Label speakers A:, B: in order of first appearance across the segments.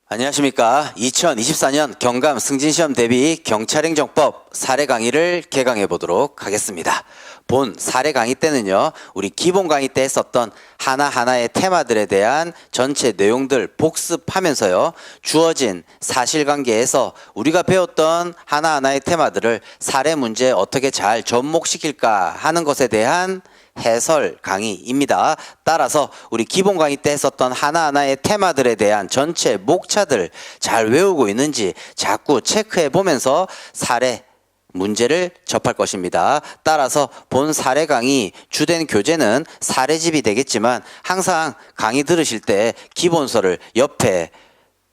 A: 안녕하십니까. 2024년 경감 승진시험 대비 경찰행정법 사례 강의를 개강해 보도록 하겠습니다. 본 사례 강의 때는요, 우리 기본 강의 때 했었던 하나하나의 테마들에 대한 전체 내용들 복습하면서요, 주어진 사실관계에서 우리가 배웠던 하나하나의 테마들을 사례 문제에 어떻게 잘 접목시킬까 하는 것에 대한 해설 강의입니다. 따라서 우리 기본 강의 때 했었던 하나하나의 테마들에 대한 전체 목차들 잘 외우고 있는지 자꾸 체크해 보면서 사례 문제를 접할 것입니다. 따라서 본 사례 강의 주된 교재는 사례집이 되겠지만 항상 강의 들으실 때 기본서를 옆에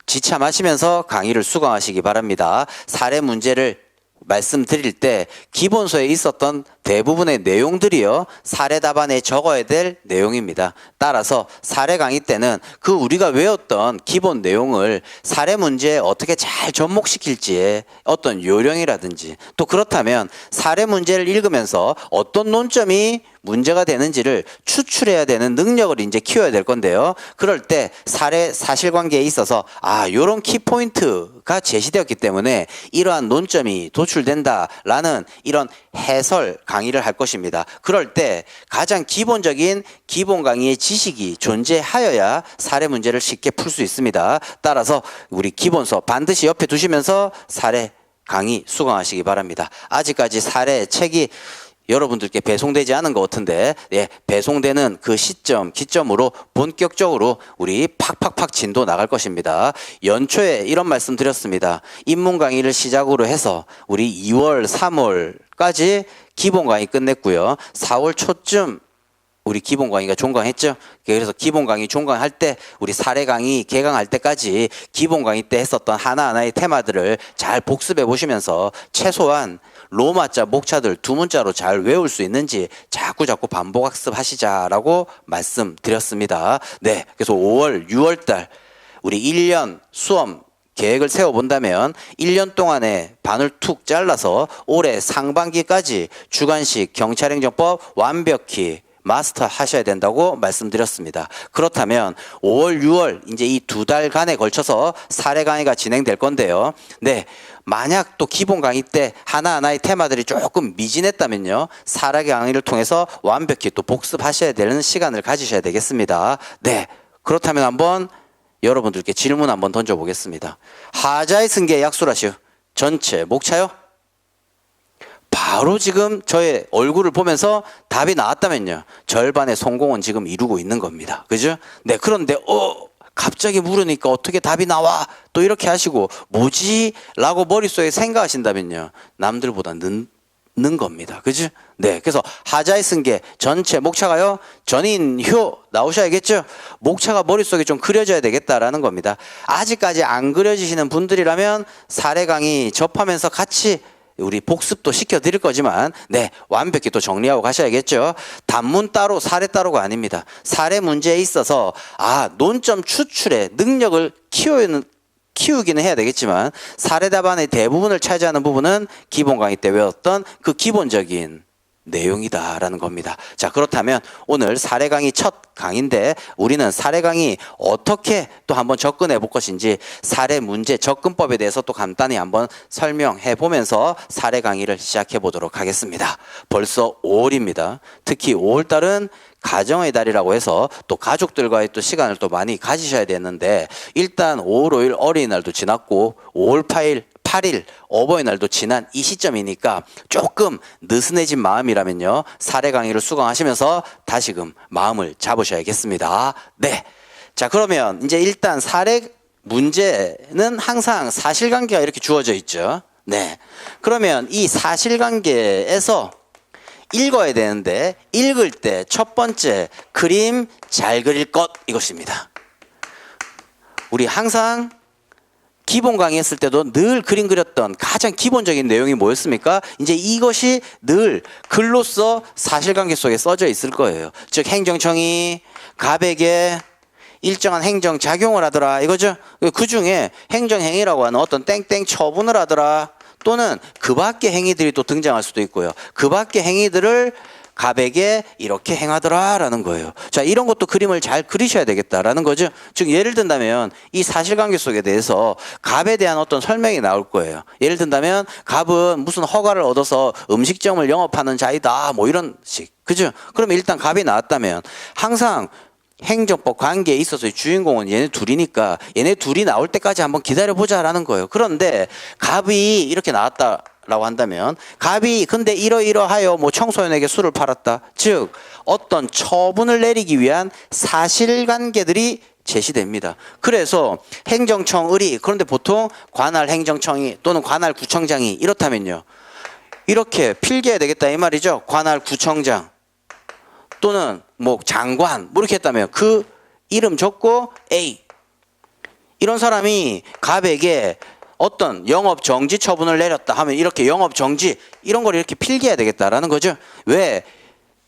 A: 지참하시면서 강의를 수강하시기 바랍니다. 사례 문제를 말씀드릴 때 기본서에 있었던 대부분의 내용들이요, 사례 답안에 적어야 될 내용입니다. 따라서 사례 강의 때는 그 우리가 외웠던 기본 내용을 사례 문제에 어떻게 잘 접목시킬지의 어떤 요령이라든지, 또 그렇다면 사례 문제를 읽으면서 어떤 논점이 문제가 되는지를 추출해야 되는 능력을 이제 키워야 될 건데요. 그럴 때 사례 사실관계에 있어서 요런 키포인트가 제시되었기 때문에 이러한 논점이 도출된다라는 이런 해설 강의를 할 것입니다. 그럴 때 가장 기본적인 기본 강의의 지식이 존재하여야 사례 문제를 쉽게 풀 수 있습니다. 따라서 우리 기본서 반드시 옆에 두시면서 사례 강의 수강하시기 바랍니다. 아직까지 사례 책이 여러분들께 배송되지 않은 것 같은데, 배송되는 그 시점, 기점으로 본격적으로 우리 팍팍팍 진도 나갈 것입니다. 연초에 이런 말씀 드렸습니다. 입문 강의를 시작으로 해서 우리 2월, 3월까지 기본 강의 끝냈고요. 4월 초쯤 우리 기본 강의가 종강했죠. 그래서 기본 강의 종강할 때 우리 사례 강의 개강할 때까지 기본 강의 때 했었던 하나하나의 테마들을 잘 복습해 보시면서 최소한 로마자 목차들 두 문자로 잘 외울 수 있는지 자꾸 반복 학습하시자라고 말씀드렸습니다. 네, 그래서 5월, 6월 달 우리 1년 수험 계획을 세워본다면 1년 동안에 반을 툭 잘라서 올해 상반기까지 주관식 경찰행정법 완벽히 마스터 하셔야 된다고 말씀드렸습니다. 그렇다면 5월, 6월 이제 이 두 달간에 걸쳐서 사례 강의가 진행될 건데요. 네, 만약 또 기본 강의 때 하나하나의 테마들이 조금 미진했다면요, 사례 강의를 통해서 완벽히 또 복습하셔야 되는 시간을 가지셔야 되겠습니다. 네, 그렇다면 한번 여러분들께 질문 한번 던져보겠습니다. 하자의 승계 약수라시오. 전체 목차요? 바로 지금 저의 얼굴을 보면서 답이 나왔다면요, 절반의 성공은 지금 이루고 있는 겁니다. 그죠? 네, 그런데 갑자기 물으니까 어떻게 답이 나와? 또 이렇게 하시고 뭐지? 라고 머릿속에 생각하신다면요, 남들보다 늦는 겁니다. 그죠? 네, 그래서 하자의 승계 전체 목차가요, 전인효 나오셔야겠죠? 목차가 머릿속에 좀 그려져야 되겠다라는 겁니다. 아직까지 안 그려지시는 분들이라면 사례 강의 접하면서 같이 우리 복습도 시켜드릴 거지만, 네, 완벽히 또 정리하고 가셔야겠죠. 단문 따로 사례 따로가 아닙니다. 사례 문제에 있어서 논점 추출의 능력을 키우기는 해야 되겠지만, 사례 답안의 대부분을 차지하는 부분은 기본 강의 때 외웠던 그 기본적인 내용이다라는 겁니다. 자, 그렇다면 오늘 사례 강의 첫 강의인데 우리는 사례 강의 어떻게 또 한번 접근해 볼 것인지 사례 문제 접근법에 대해서 또 간단히 한번 설명해 보면서 사례 강의를 시작해 보도록 하겠습니다. 벌써 5월입니다. 특히 5월 달은 가정의 달이라고 해서 또 가족들과의 또 시간을 또 많이 가지셔야 되는데, 일단 5월 5일 어린이날도 지났고 5월 8일 어버이날도 지난 이 시점이니까 조금 느슨해진 마음이라면요, 사례 강의를 수강하시면서 다시금 마음을 잡으셔야겠습니다. 네, 자, 그러면 이제 일단 사례 문제는 항상 사실관계가 이렇게 주어져 있죠. 네, 그러면 이 사실관계에서 읽어야 되는데, 읽을 때 첫 번째 그림 잘 그릴 것, 이것입니다. 우리 항상 기본 강의 했을 때도 늘 그림 그렸던 가장 기본적인 내용이 뭐였습니까? 이제 이것이 늘 글로써 사실관계 속에 써져 있을 거예요. 즉, 행정청이 갑에게 일정한 행정 작용을 하더라, 이거죠. 그 중에 행정행위라고 하는 어떤 땡땡 처분을 하더라, 또는 그 밖의 행위들이 또 등장할 수도 있고요. 그 밖의 행위들을 갑에게 이렇게 행하더라라는 거예요. 자, 이런 것도 그림을 잘 그리셔야 되겠다라는 거죠. 즉 예를 든다면 이 사실관계 속에 대해서 갑에 대한 어떤 설명이 나올 거예요. 예를 든다면 갑은 무슨 허가를 얻어서 음식점을 영업하는 자이다 뭐 이런 식. 그죠? 그러면 일단 갑이 나왔다면 항상 행정법 관계에 있어서의 주인공은 얘네 둘이니까 얘네 둘이 나올 때까지 한번 기다려보자라는 거예요. 그런데 갑이 이렇게 나왔다라고 한다면 갑이 근데 이러이러하여 뭐 청소년에게 술을 팔았다. 즉 어떤 처분을 내리기 위한 사실관계들이 제시됩니다. 그래서 행정청 을이 그런데 보통 관할 행정청이 또는 관할 구청장이 이렇다면요. 이렇게 필기해야 되겠다 이 말이죠. 관할 구청장 또는 뭐 장관 뭐 이렇게 했다면 그 이름 적고 A 이런 사람이 갑에게 어떤 영업 정지 처분을 내렸다 하면 이렇게 영업 정지 이런 걸 이렇게 필기해야 되겠다라는 거죠. 왜?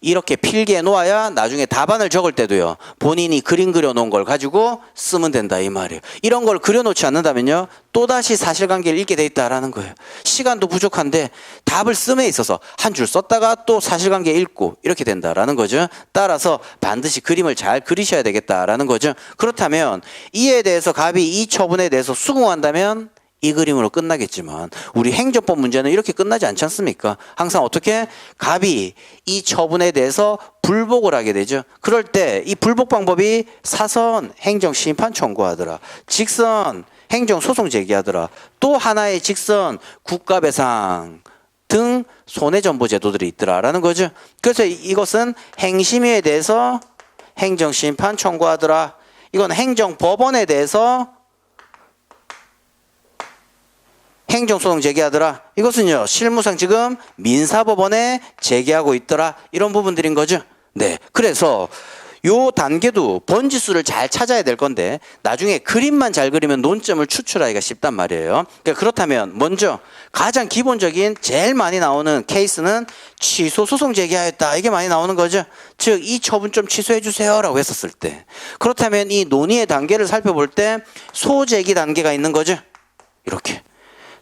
A: 이렇게 필기해 놓아야 나중에 답안을 적을 때도요. 본인이 그림 그려놓은 걸 가지고 쓰면 된다 이 말이에요. 이런 걸 그려놓지 않는다면요. 또다시 사실관계를 읽게 돼 있다라는 거예요. 시간도 부족한데 답을 씀에 있어서 한 줄 썼다가 또 사실관계 읽고 이렇게 된다라는 거죠. 따라서 반드시 그림을 잘 그리셔야 되겠다라는 거죠. 그렇다면 이에 대해서 갑이 이 처분에 대해서 수긍한다면 이 그림으로 끝나겠지만 우리 행정법 문제는 이렇게 끝나지 않지 않습니까? 항상 어떻게 갑이 이 처분에 대해서 불복을 하게 되죠. 그럴 때 이 불복 방법이 사선 행정심판 청구하더라. 직선 행정소송 제기하더라. 또 하나의 직선 국가배상 등 손해전보 제도들이 있더라라는 거죠. 그래서 이것은 행심위에 대해서 행정심판 청구하더라. 이건 행정법원에 대해서 행정소송 제기하더라. 이것은요 실무상 지금 민사법원에 제기하고 있더라. 이런 부분들인 거죠. 네, 그래서 요 단계도 번지수를 잘 찾아야 될 건데 나중에 그림만 잘 그리면 논점을 추출하기가 쉽단 말이에요. 그러니까 그렇다면 먼저 가장 기본적인 제일 많이 나오는 케이스는 취소 소송 제기하였다. 이게 많이 나오는 거죠. 즉 이 처분 좀 취소해 주세요라고 했었을 때 그렇다면 이 논의의 단계를 살펴볼 때 소제기 단계가 있는 거죠. 이렇게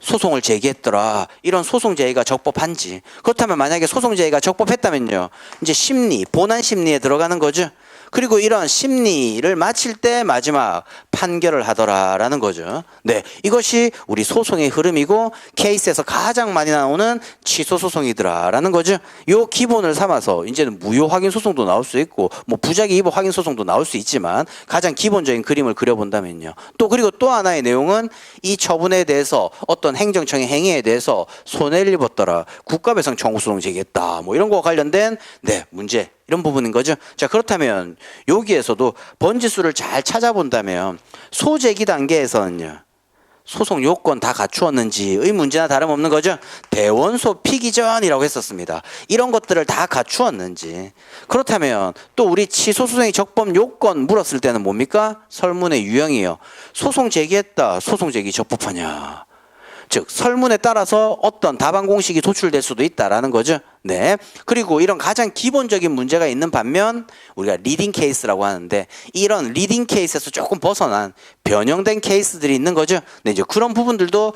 A: 소송을 제기했더라. 이런 소송 제기가 적법한지. 그렇다면 만약에 소송 제기가 적법했다면요. 이제 심리, 본안 심리에 들어가는 거죠. 그리고 이런 심리를 마칠 때 마지막 판결을 하더라라는 거죠. 네, 이것이 우리 소송의 흐름이고 케이스에서 가장 많이 나오는 취소 소송이더라라는 거죠. 요 기본을 삼아서 이제는 무효 확인 소송도 나올 수 있고 뭐 부작위 위법 확인 소송도 나올 수 있지만 가장 기본적인 그림을 그려본다면요. 또 그리고 또 하나의 내용은 이 처분에 대해서 어떤 행정청의 행위에 대해서 손해를 입었더라. 국가배상 청구 소송 제기했다. 뭐 이런 거와 관련된 네 문제. 이런 부분인 거죠. 자, 그렇다면 여기에서도 번지수를 잘 찾아본다면 소제기 단계에서는요. 소송 요건 다 갖추었는지의 문제나 다름없는 거죠. 대원소 피기 전이라고 했었습니다. 이런 것들을 다 갖추었는지. 그렇다면 또 우리 취소소송의 적법 요건 물었을 때는 뭡니까? 설문의 유형이요. 소송 제기했다. 소송 제기 적법하냐. 즉 설문에 따라서 어떤 답안 공식이 도출될 수도 있다라는 거죠. 네. 그리고 이런 가장 기본적인 문제가 있는 반면 우리가 리딩 케이스라고 하는데 이런 리딩 케이스에서 조금 벗어난 변형된 케이스들이 있는 거죠. 네, 이제 그런 부분들도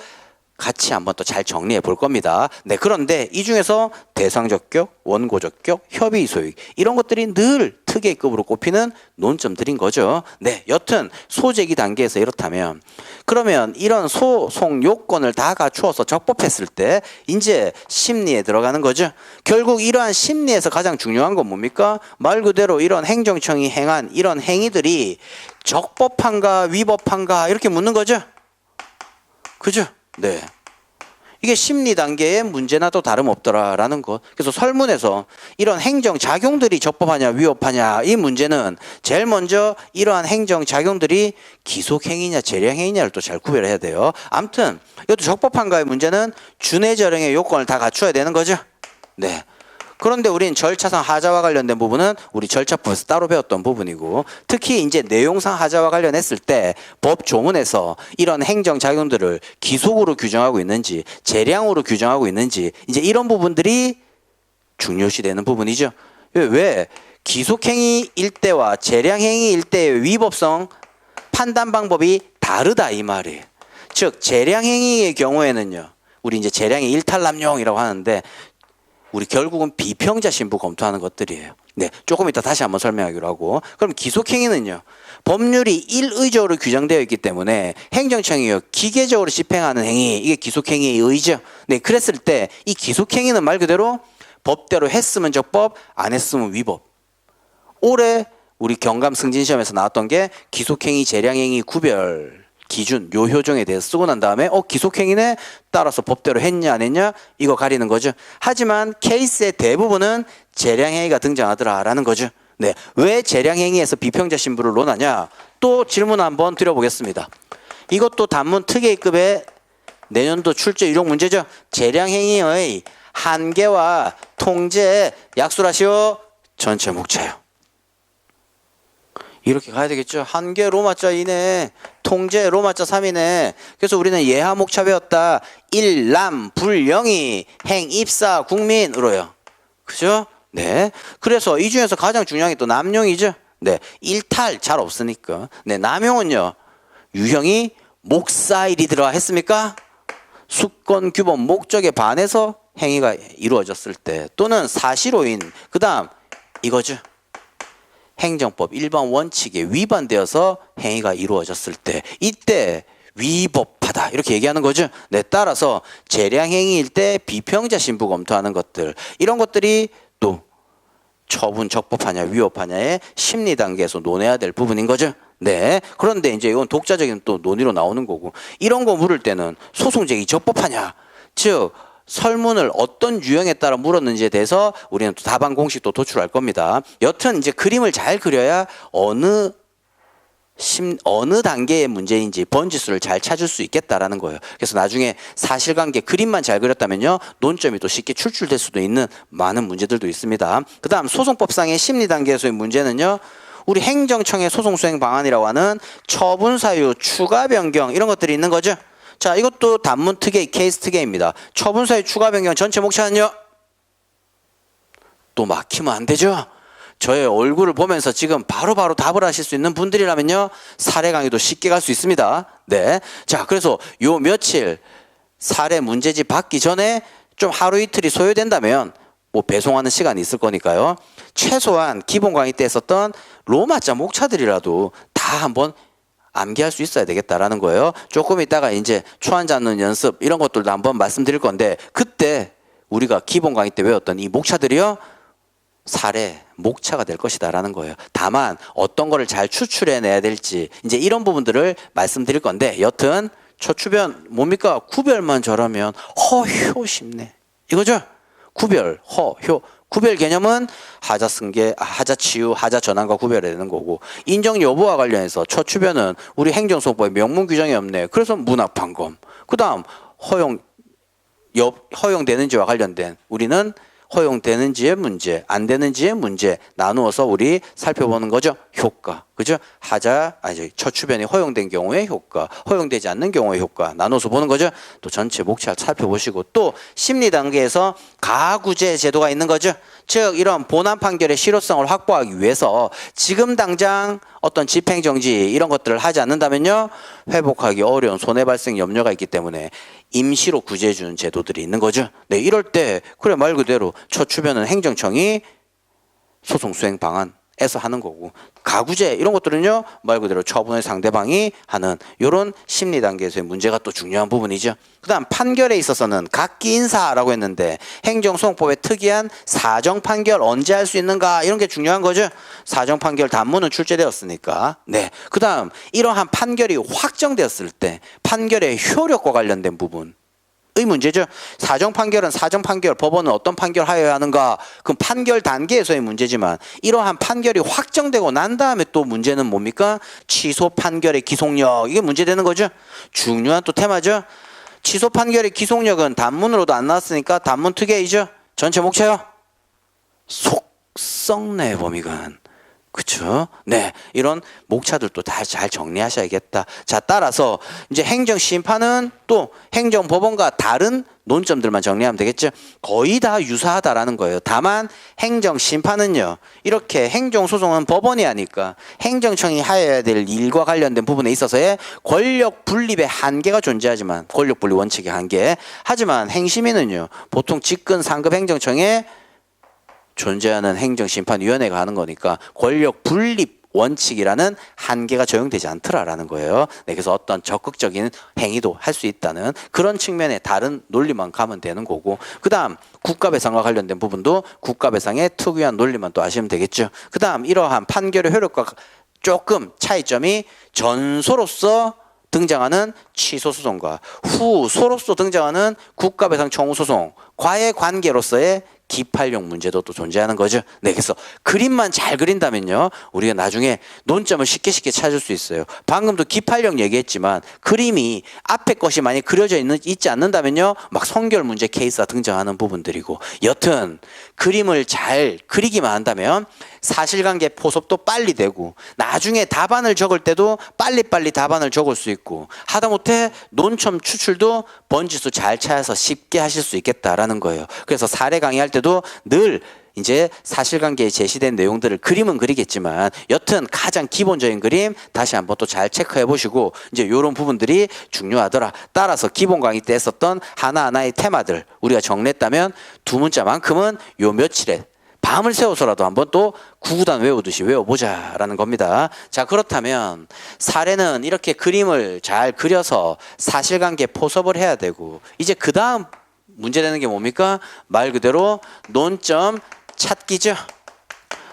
A: 같이 한번 또 잘 정리해 볼 겁니다. 네, 그런데 이 중에서 대상적격, 원고적격, 협의소익 이런 것들이 늘 특혜급으로 꼽히는 논점들인 거죠. 네, 여튼 소제기 단계에서 이렇다면 그러면 이런 소송 요건을 다 갖추어서 적법했을 때 이제 심리에 들어가는 거죠. 결국 이러한 심리에서 가장 중요한 건 뭡니까? 말 그대로 이런 행정청이 행한 이런 행위들이 적법한가 위법한가 이렇게 묻는 거죠. 그죠? 네. 이게 심리 단계의 문제나 또 다름없더라라는 것. 그래서 설문에서 이런 행정 작용들이 적법하냐 위법하냐 이 문제는 제일 먼저 이러한 행정 작용들이 기속 행위냐 재량 행위냐를 또 잘 구별해야 돼요. 아무튼 이것도 적법한가의 문제는 준해절행의 요건을 다 갖춰야 되는 거죠. 네. 그런데 우린 절차상 하자와 관련된 부분은 우리 절차법에서 따로 배웠던 부분이고 특히 이제 내용상 하자와 관련했을 때 법 조문에서 이런 행정 작용들을 기속으로 규정하고 있는지 재량으로 규정하고 있는지 이제 이런 부분들이 중요시되는 부분이죠. 왜 기속행위일 때와 재량행위일 때의 위법성 판단 방법이 다르다 이 말이에요. 즉 재량행위의 경우에는요. 우리 이제 재량의 일탈남용이라고 하는데 우리 결국은 비평자 신부 검토하는 것들이에요. 네, 조금 이따 다시 한번 설명하기로 하고. 그럼 기속행위는요, 법률이 일의적으로 규정되어 있기 때문에 행정청이요 기계적으로 집행하는 행위, 이게 기속행위의 의죠. 네, 그랬을 때 이 기속행위는 말 그대로 법대로 했으면 적법, 안 했으면 위법. 올해 우리 경감 승진 시험에서 나왔던 게 기속행위, 재량행위 구별 기준 요 효정에 대해서 쓰고 난 다음에 기속행위네, 따라서 법대로 했냐 안 했냐 이거 가리는 거죠. 하지만 케이스의 대부분은 재량행위가 등장하더라라는 거죠. 네, 왜 재량행위에서 비평자 신부를 논하냐, 또 질문 한번 드려보겠습니다. 이것도 단문 특혜급의 내년도 출제 유력 문제죠. 재량행위의 한계와 통제 약술하시오. 전체 목차요. 이렇게 가야 되겠죠. 한계 로마자 2네, 통제 로마자 3이네. 그래서 우리는 예하 목차 배웠다. 일남 불영이 행입사 국민으로요. 그죠? 네. 그래서 이 중에서 가장 중요한 게 또 남용이죠. 네. 일탈 잘 없으니까. 네. 남용은요, 유형이 목사일이 들어가 했습니까? 수권 규범 목적에 반해서 행위가 이루어졌을 때, 또는 사실오인, 그 다음 이거죠. 행정법 일반 원칙에 위반되어서 행위가 이루어졌을 때, 이때 위법하다 이렇게 얘기하는 거죠. 네, 따라서 재량행위일 때 비평자 신부 검토하는 것들, 이런 것들이 또 처분 적법하냐 위법하냐의 심리 단계에서 논해야 될 부분인 거죠. 네. 그런데 이제 이건 독자적인 또 논의로 나오는 거고, 이런 거 물을 때는 소송 제기 적법하냐, 즉 설문을 어떤 유형에 따라 물었는지에 대해서 우리는 또 답안 공식도 도출할 겁니다. 여튼 이제 그림을 잘 그려야 어느 단계의 문제인지 번지수를 잘 찾을 수 있겠다라는 거예요. 그래서 나중에 사실관계 그림만 잘 그렸다면요, 논점이 또 쉽게 출출될 수도 있는 많은 문제들도 있습니다. 그 다음 소송법상의 심리 단계에서의 문제는요, 우리 행정청의 소송 수행 방안이라고 하는 처분 사유, 추가 변경 이런 것들이 있는 거죠. 자, 이것도 단문 특혜, 케이스 특혜입니다. 처분 사유, 추가 변경 전체 목차는요, 또 막히면 안 되죠. 저의 얼굴을 보면서 지금 바로바로 답을 하실 수 있는 분들이라면요, 사례 강의도 쉽게 갈 수 있습니다. 네. 자, 그래서 요 며칠 사례 문제집 받기 전에 좀 하루 이틀이 소요된다면 뭐 배송하는 시간이 있을 거니까요, 최소한 기본 강의 때 했었던 로마자 목차들이라도 다 한번 암기할 수 있어야 되겠다라는 거예요. 조금 있다가 이제 초안 잡는 연습 이런 것들도 한번 말씀드릴 건데, 그때 우리가 기본 강의 때 외웠던 이 목차들이요, 사례 목차가 될 것이다라는 거예요. 다만 어떤 거를 잘 추출해내야 될지 이제 이런 부분들을 말씀드릴 건데, 여튼 초추변 뭡니까? 구별만 잘하면 허효 쉽네 이거죠. 구별, 허효. 구별 개념은 하자 승계, 하자 치유, 하자 전환과 구별해야 되는 거고, 인정 여부와 관련해서 초추변은 우리 행정소송법에 명문 규정이 없네. 그래서 문학판검. 그 다음 허용되는지와 관련된 우리는 허용되는지의 문제, 안 되는지의 문제 나누어서 우리 살펴보는 거죠. 효과, 그죠? 처추변이 허용된 경우의 효과, 허용되지 않는 경우의 효과 나눠서 보는 거죠. 또 전체 목차 살펴보시고, 또 심리 단계에서 가구제 제도가 있는 거죠. 즉 이런 본안 판결의 실효성을 확보하기 위해서 지금 당장 어떤 집행정지 이런 것들을 하지 않는다면요, 회복하기 어려운 손해 발생 염려가 있기 때문에 임시로 구제해 주는 제도들이 있는 거죠. 네, 이럴 때 그래 말 그대로 초추변은 행정청이 소송 수행 방안에서 하는 거고, 가구제 이런 것들은요 말 그대로 처분의 상대방이 하는 이런 심리 단계에서의 문제가 또 중요한 부분이죠. 그 다음 판결에 있어서는 각기인사라고 했는데, 행정소송법의 특이한 사정 판결 언제 할 수 있는가 이런 게 중요한 거죠. 사정 판결 단문은 출제되었으니까. 네. 그 다음 이러한 판결이 확정되었을 때 판결의 효력과 관련된 부분 의 문제죠. 사정 판결은 사정 판결, 법원은 어떤 판결 하여야 하는가, 그럼 판결 단계에서의 문제지만, 이러한 판결이 확정되고 난 다음에 또 문제는 뭡니까? 취소 판결의 기속력, 이게 문제되는 거죠. 중요한 또 테마죠. 취소 판결의 기속력은 단문으로도 안 나왔으니까 단문 특혜이죠. 전체 목차요, 속성내 범위관. 그쵸? 네. 이런 목차들도 다 잘 정리하셔야겠다. 자, 따라서 이제 행정심판은 또 행정법원과 다른 논점들만 정리하면 되겠죠. 거의 다 유사하다라는 거예요. 다만 행정심판은요, 이렇게 행정소송은 법원이 하니까 행정청이 하여야 될 일과 관련된 부분에 있어서의 권력 분립의 한계가 존재하지만, 권력 분립 원칙의 한계, 하지만 행심위는요 보통 직근 상급 행정청에 존재하는 행정심판위원회가 하는 거니까 권력 분립 원칙이라는 한계가 적용되지 않더라라는 거예요. 네, 그래서 어떤 적극적인 행위도 할 수 있다는 그런 측면의 다른 논리만 가면 되는 거고, 그 다음 국가배상과 관련된 부분도 국가배상의 특유한 논리만 또 아시면 되겠죠. 그 다음 이러한 판결의 효력과 조금 차이점이 전소로서 등장하는 취소소송과 후소로서 등장하는 국가배상 청구소송과의 관계로서의 기판령 문제도 또 존재하는 거죠. 네, 그래서 그림만 잘 그린다면요, 우리가 나중에 논점을 쉽게 찾을 수 있어요. 방금도 기판령 얘기했지만 그림이 앞에 것이 만약 그려져 있지 않는다면요, 막 성결 문제 케이스가 등장하는 부분들이고, 여튼 그림을 잘 그리기만 한다면 사실관계 포섭도 빨리 되고, 나중에 답안을 적을 때도 빨리빨리 답안을 적을 수 있고, 하다못해 논점 추출도 번지수 잘 찾아서 쉽게 하실 수 있겠다라는 거예요. 그래서 사례 강의할 때도 늘 이제 사실관계에 제시된 내용들을 그림은 그리겠지만, 여튼 가장 기본적인 그림 다시 한번 또 잘 체크해 보시고, 이제 이런 부분들이 중요하더라. 따라서 기본 강의 때 했었던 하나하나의 테마들 우리가 정리했다면 두 문자만큼은 요 며칠에 밤을 새워서라도 한번 또 구구단 외우듯이 외워보자라는 겁니다. 자, 그렇다면 사례는 이렇게 그림을 잘 그려서 사실관계 포섭을 해야 되고, 이제 그 다음 문제되는 게 뭡니까? 말 그대로 논점 찾기죠.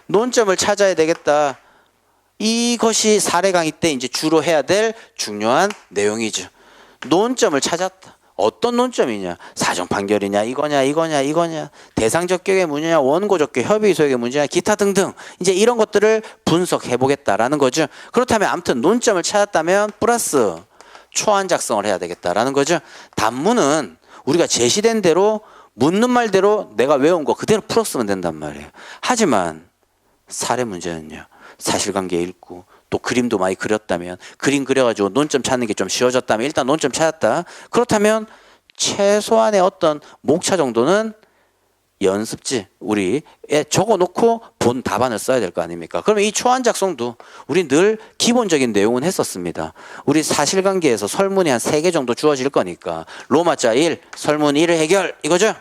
A: 논점을 찾아야 되겠다. 이것이 사례 강의 때 이제 주로 해야 될 중요한 내용이죠. 논점을 찾았다. 어떤 논점이냐? 사정 판결이냐? 이거냐? 대상 적격의 문제냐? 원고 적격, 협의 소역의 문제냐? 기타 등등. 이제 이런 것들을 분석해 보겠다라는 거죠. 그렇다면 아무튼 논점을 찾았다면 플러스 초안 작성을 해야 되겠다라는 거죠. 단문은 우리가 제시된 대로 묻는 말대로 내가 외운 거 그대로 풀었으면 된단 말이에요. 하지만 사례 문제는요, 사실관계 읽고 또 그림도 많이 그렸다면, 그림 그려가지고 논점 찾는 게 좀 쉬워졌다면 일단 논점 찾았다. 그렇다면 최소한의 어떤 목차 정도는 연습지 우리에 적어놓고 본 답안을 써야 될 거 아닙니까? 그러면 이 초안 작성도 우리 늘 기본적인 내용은 했었습니다. 우리 사실관계에서 설문이 한 3개 정도 주어질 거니까 로마자 1, 설문 1을 해결 이거죠?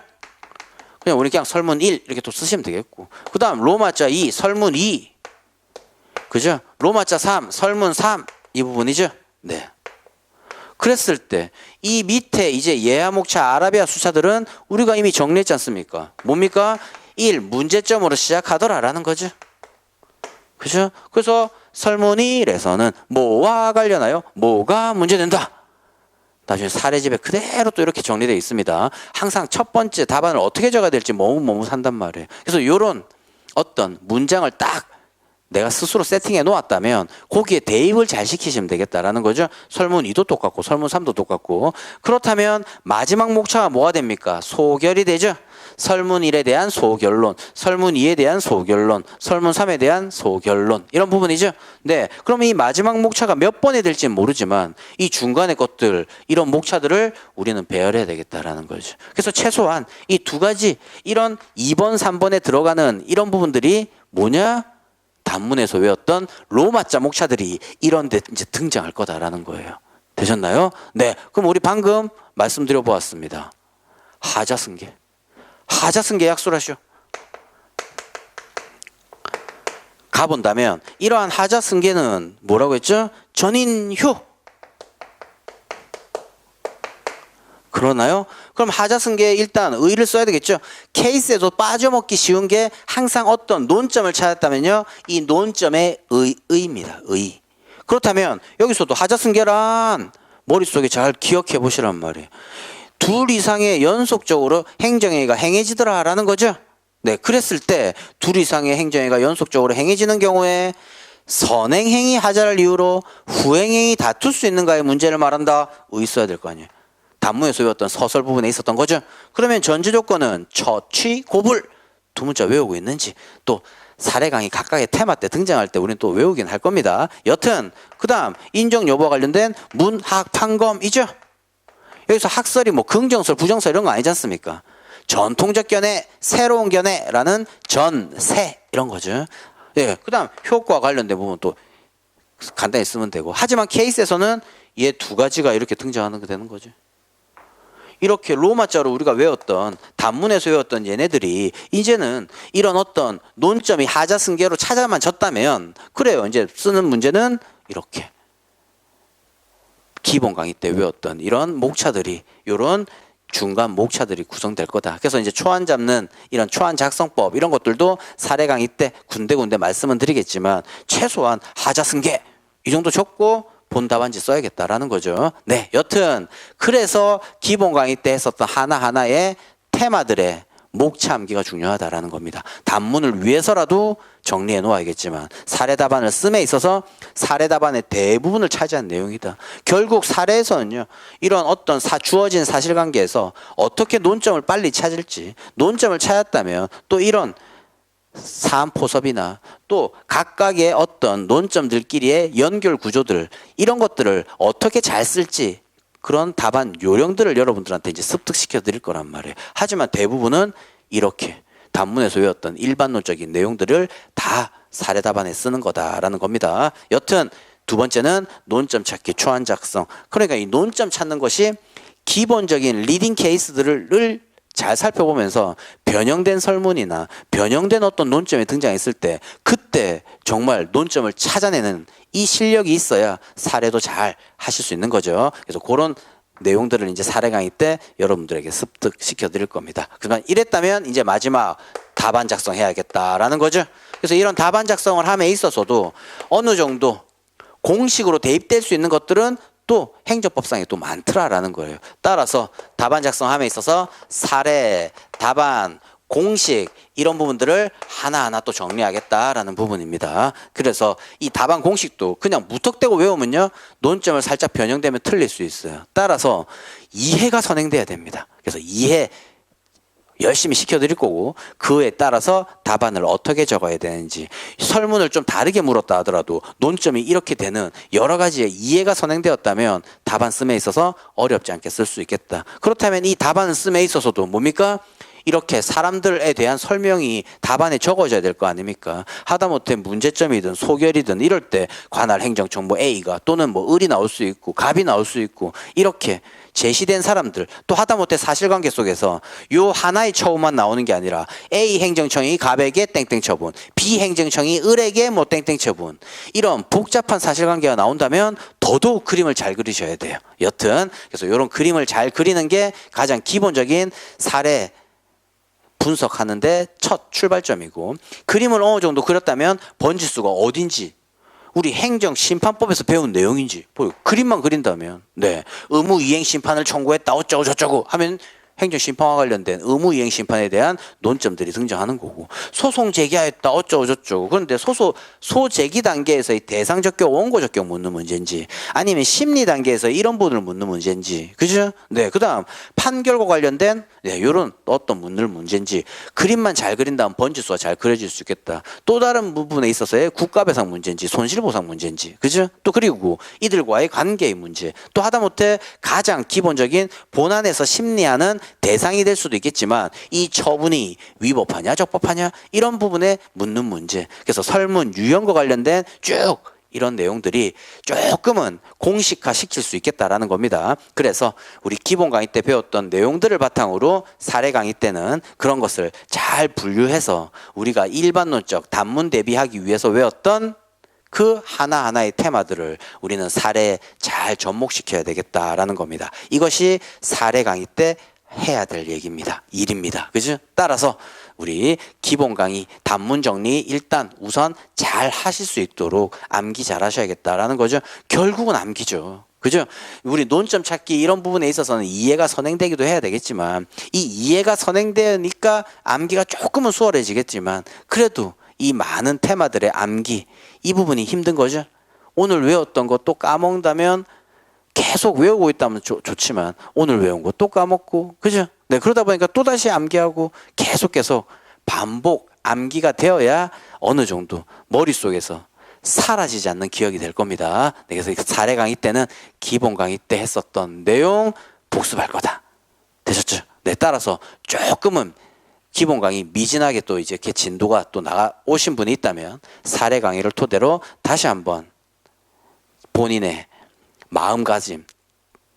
A: 그냥 우리 그냥 설문 1 이렇게 또 쓰시면 되겠고, 그 다음 로마자 2, 설문 2, 그죠? 로마자 3, 설문 3 이 부분이죠? 네. 그랬을 때 이 밑에 이제 예하 목차 아라비아 수차들은 우리가 이미 정리했지 않습니까? 뭡니까? 1. 문제점으로 시작하더라라는 거죠. 그죠? 그래서 설문 1에서는 뭐와 관련하여 뭐가 문제된다. 나중에 사례집에 그대로 또 이렇게 정리되어 있습니다. 항상 첫 번째 답안을 어떻게 적어야 될지 머뭇머뭇한단 말이에요. 그래서 이런 어떤 문장을 딱 내가 스스로 세팅해 놓았다면 거기에 대입을 잘 시키시면 되겠다라는 거죠. 설문 2도 똑같고 설문 3도 똑같고. 그렇다면 마지막 목차가 뭐가 됩니까? 소결이 되죠. 설문 1에 대한 소결론, 설문 2에 대한 소결론, 설문 3에 대한 소결론, 이런 부분이죠. 네, 그럼 이 마지막 목차가 몇 번이 될지는 모르지만 이 중간의 것들, 이런 목차들을 우리는 배열해야 되겠다라는 거죠. 그래서 최소한 이 두 가지, 이런 2번, 3번에 들어가는 이런 부분들이 뭐냐? 단문에서 외웠던 로마자 목차들이 이런 데 이제 등장할 거다라는 거예요. 되셨나요? 네. 그럼 우리 방금 말씀드려 보았습니다. 하자승계. 하자승계 약술하시오. 가본다면 이러한 하자승계는 뭐라고 했죠? 전인휴. 그러나요? 그럼 하자승계에 일단 의를 써야 되겠죠. 케이스에도 빠져먹기 쉬운 게 항상 어떤 논점을 찾았다면요, 이 논점의 의입니다. 의. 그렇다면 여기서도 하자승계란 머릿속에 잘 기억해 보시란 말이에요. 둘 이상의 연속적으로 행정행위가 행해지더라 라는 거죠. 네, 그랬을 때 둘 이상의 행정행위가 연속적으로 행해지는 경우에 선행행위 하자를 이유로 후행행위 다툴 수 있는가의 문제를 말한다. 의 써야 될 거 아니에요. 단문에서 외웠던 서술 부분에 있었던 거죠. 그러면 전제 조건은 처, 취, 고불 두 문자 외우고 있는지, 또 사례 강의 각각의 테마 때 등장할 때 우리는 또 외우긴 할 겁니다. 여튼 그 다음 인정 여부와 관련된 문, 학, 판검이죠. 여기서 학설이 뭐 긍정설, 부정설 이런 거 아니지 않습니까? 전통적 견해, 새로운 견해라는 전세 이런 거죠. 예, 그다음 효과 관련된 부분 또 간단히 쓰면 되고. 하지만 케이스에서는 얘 두 가지가 이렇게 등장하는 게 되는 거죠. 이렇게 로마자로 우리가 외웠던 단문에서 외웠던 얘네들이 이제는 이런 어떤 논점이 하자승계로 찾아만 졌다면 그래요. 이제 쓰는 문제는 이렇게 기본 강의 때 외웠던 이런 목차들이 이런 중간 목차들이 구성될 거다. 그래서 이제 초안 잡는 이런 초안 작성법 이런 것들도 사례 강의 때 군데군데 말씀은 드리겠지만 최소한 하자승계 이 정도 적고 본 답안지 써야겠다라는 거죠. 네, 여튼 그래서 기본 강의 때 했었던 하나하나의 테마들의 목차 암기가 중요하다라는 겁니다. 단문을 위해서라도 정리해 놓아야겠지만 사례 답안을 씀에 있어서 사례 답안의 대부분을 차지한 내용이다. 결국 사례에서는요. 이런 어떤 주어진 사실관계에서 어떻게 논점을 빨리 찾을지 논점을 찾았다면 또 이런 사안포섭이나 또 각각의 어떤 논점들끼리의 연결 구조들 이런 것들을 어떻게 잘 쓸지 그런 답안 요령들을 여러분들한테 이제 습득시켜 드릴 거란 말이에요. 하지만 대부분은 이렇게 단문에서 외웠던 일반론적인 내용들을 다 사례 답안에 쓰는 거다라는 겁니다. 여튼 두 번째는 논점 찾기, 초안 작성. 그러니까 이 논점 찾는 것이 기본적인 리딩 케이스들을 잘 살펴보면서 변형된 설문이나 변형된 어떤 논점이 등장했을 때 그때 정말 논점을 찾아내는 이 실력이 있어야 사례도 잘 하실 수 있는 거죠. 그래서 그런 내용들을 이제 사례 강의 때 여러분들에게 습득시켜 드릴 겁니다. 그러면 이랬다면 이제 마지막 답안 작성해야겠다라는 거죠. 그래서 이런 답안 작성을 함에 있어서도 어느 정도 공식으로 대입될 수 있는 것들은 또 행정법상에 또 많더라라는 거예요. 따라서 답안 작성함에 있어서 사례, 답안, 공식 이런 부분들을 하나하나 또 정리하겠다라는 부분입니다. 그래서 이 답안 공식도 그냥 무턱대고 외우면요. 논점을 살짝 변형되면 틀릴 수 있어요. 따라서 이해가 선행돼야 됩니다. 그래서 이해 열심히 시켜드릴 거고 그에 따라서 답안을 어떻게 적어야 되는지 설문을 좀 다르게 물었다 하더라도 논점이 이렇게 되는 여러 가지의 이해가 선행되었다면 답안 씀에 있어서 어렵지 않게 쓸 수 있겠다. 그렇다면 이 답안 씀에 있어서도 뭡니까? 이렇게 사람들에 대한 설명이 답안에 적어져야 될 거 아닙니까? 하다못해 문제점이든 소결이든 이럴 때 관할 행정청무 A가 또는 뭐 을이 나올 수 있고 갑이 나올 수 있고 이렇게 제시된 사람들 또 하다못해 사실관계 속에서 요 하나의 처우만 나오는 게 아니라 A 행정청이 갑에게 땡땡 처분, B 행정청이 을에게 뭐 땡땡 처분 이런 복잡한 사실관계가 나온다면 더더욱 그림을 잘 그리셔야 돼요. 여튼 그래서 이런 그림을 잘 그리는 게 가장 기본적인 사례 분석하는데 첫 출발점이고 그림을 어느 정도 그렸다면 번지수가 어딘지 우리 행정심판법에서 배운 내용인지 그림만 그린다면 네 의무이행심판을 청구했다 어쩌고 저쩌고 하면 행정심판과 관련된 의무이행심판에 대한 논점들이 등장하는 거고 소송 제기하였다 어쩌고 저쩌고 그런데 소제기 단계에서의 대상 적격 원고 적격 묻는 문제인지 아니면 심리 단계에서 이런 부분을 묻는 문제인지 그죠? 네 그다음 판결과 관련된 네 이런 어떤 묻는 문제인지 그림만 잘 그린다면 번지수가 잘 그려질 수 있겠다. 또 다른 부분에 있어서의 국가배상 문제인지 손실보상 문제인지 그죠? 또 그리고 이들과의 관계의 문제 또 하다못해 가장 기본적인 본안에서 심리하는 대상이 될 수도 있겠지만 이 처분이 위법하냐 적법하냐 이런 부분에 묻는 문제 그래서 설문 유형과 관련된 쭉 이런 내용들이 조금은 공식화 시킬 수 있겠다라는 겁니다. 그래서 우리 기본 강의 때 배웠던 내용들을 바탕으로 사례 강의 때는 그런 것을 잘 분류해서 우리가 일반론적 단문 대비하기 위해서 외웠던 그 하나하나의 테마들을 우리는 사례에 잘 접목시켜야 되겠다라는 겁니다. 이것이 사례 강의 때 해야 될 얘기입니다. 일입니다. 그죠? 따라서 우리 기본 강의 단문 정리 일단 우선 잘 하실 수 있도록 암기 잘 하셔야겠다라는 거죠. 결국은 암기죠. 그죠? 우리 논점 찾기 이런 부분에 있어서는 이해가 선행되기도 해야 되겠지만 이 이해가 선행되니까 암기가 조금은 수월해지겠지만 그래도 이 많은 테마들의 암기 이 부분이 힘든 거죠. 오늘 외웠던 거 또 까먹는다면 계속 외우고 있다면 좋지만 오늘 외운 거 또 까먹고 그죠? 네 그러다 보니까 또다시 암기하고 계속 반복 암기가 되어야 어느 정도 머릿속에서 사라지지 않는 기억이 될 겁니다. 네, 그래서 사례 강의 때는 기본 강의 때 했었던 내용 복습할 거다. 되셨죠? 네, 따라서 조금은 기본 강의 미진하게 또 이제 이렇게 진도가 또 나가 오신 분이 있다면 사례 강의를 토대로 다시 한번 본인의 마음가짐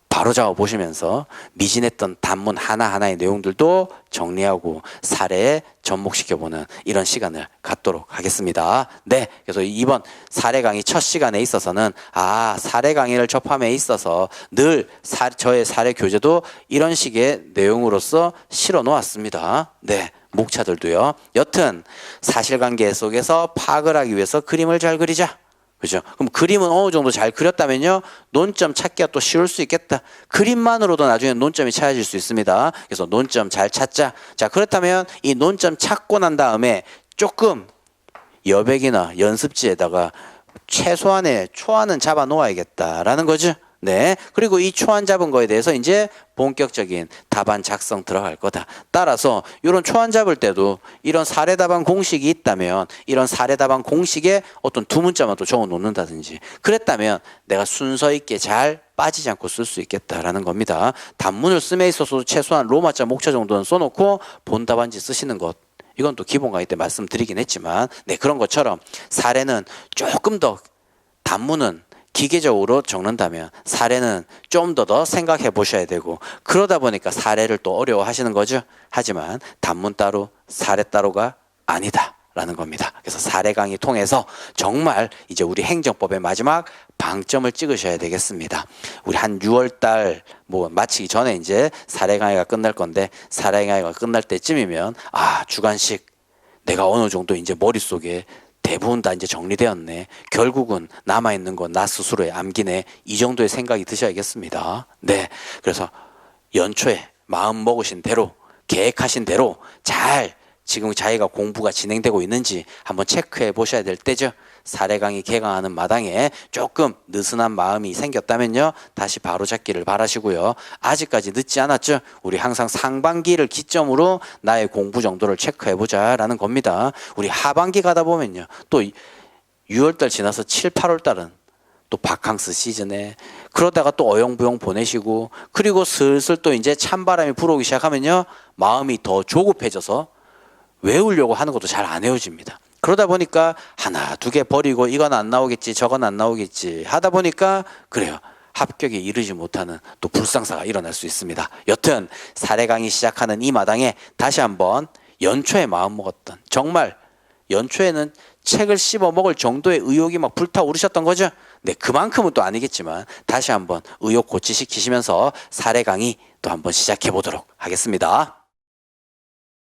A: 바로잡아 보시면서 미진했던 단문 하나하나의 내용들도 정리하고 사례에 접목시켜보는 이런 시간을 갖도록 하겠습니다. 네, 그래서 이번 사례 강의 첫 시간에 있어서는 사례 강의를 접함에 있어서 늘 저의 사례 교재도 이런 식의 내용으로서 실어 놓았습니다. 네, 목차들도요. 여튼 사실관계 속에서 파악을 하기 위해서 그림을 잘 그리자. 그죠? 그럼 그림은 어느 정도 잘 그렸다면요, 논점 찾기가 또 쉬울 수 있겠다. 그림만으로도 나중에 논점이 찾아질 수 있습니다. 그래서 논점 잘 찾자. 자, 그렇다면 이 논점 찾고 난 다음에 조금 여백이나 연습지에다가 최소한의 초안은 잡아 놓아야겠다라는 거죠. 네. 그리고 이 초안 잡은 거에 대해서 이제 본격적인 답안 작성 들어갈 거다. 따라서 이런 초안 잡을 때도 이런 사례 답안 공식이 있다면 이런 사례 답안 공식에 어떤 두 문자만 또 적어 놓는다든지 그랬다면 내가 순서 있게 잘 빠지지 않고 쓸 수 있겠다라는 겁니다. 단문을 씀에 있어서도 최소한 로마자 목차 정도는 써놓고 본 답안지 쓰시는 것. 이건 또 기본 강의 때 말씀드리긴 했지만, 네, 그런 것처럼 사례는 조금 더 단문은 기계적으로 적는다면 사례는 좀 더 생각해 보셔야 되고, 그러다 보니까 사례를 또 어려워하시는 거죠. 하지만 단문 따로 사례 따로가 아니다라는 겁니다. 그래서 사례 강의 통해서 정말 이제 우리 행정법의 마지막 방점을 찍으셔야 되겠습니다. 우리 한 6월 달 마치기 전에 이제 사례 강의가 끝날 건데, 사례 강의가 끝날 때쯤이면 주관식 내가 어느 정도 이제 머릿속에 대부분 다 이제 정리되었네. 결국은 남아있는 건 나 스스로의 암기네. 이 정도의 생각이 드셔야겠습니다. 네. 그래서 연초에 마음 먹으신 대로, 계획하신 대로 잘 지금 자기가 공부가 진행되고 있는지 한번 체크해 보셔야 될 때죠. 사례 강의 개강하는 마당에 조금 느슨한 마음이 생겼다면요, 다시 바로잡기를 바라시고요. 아직까지 늦지 않았죠. 우리 항상 상반기를 기점으로 나의 공부 정도를 체크해 보자라는 겁니다. 우리 하반기 가다 보면요, 또 6월달 지나서 7, 8월달은 또 바캉스 시즌에 그러다가 또 어영부영 보내시고, 그리고 슬슬 또 이제 찬바람이 불어오기 시작하면요, 마음이 더 조급해져서 외우려고 하는 것도 잘 안 외워집니다. 그러다 보니까 하나 두 개 버리고 이건 안 나오겠지 저건 안 나오겠지 하다 보니까 그래요, 합격에 이르지 못하는 또 불상사가 일어날 수 있습니다. 여튼 사례 강의 시작하는 이 마당에 다시 한번 연초에 마음먹었던, 정말 연초에는 책을 씹어 먹을 정도의 의욕이 막 불타오르셨던 거죠. 네, 그만큼은 또 아니겠지만 다시 한번 의욕 고취시키시면서 사례 강의 또 한번 시작해 보도록 하겠습니다.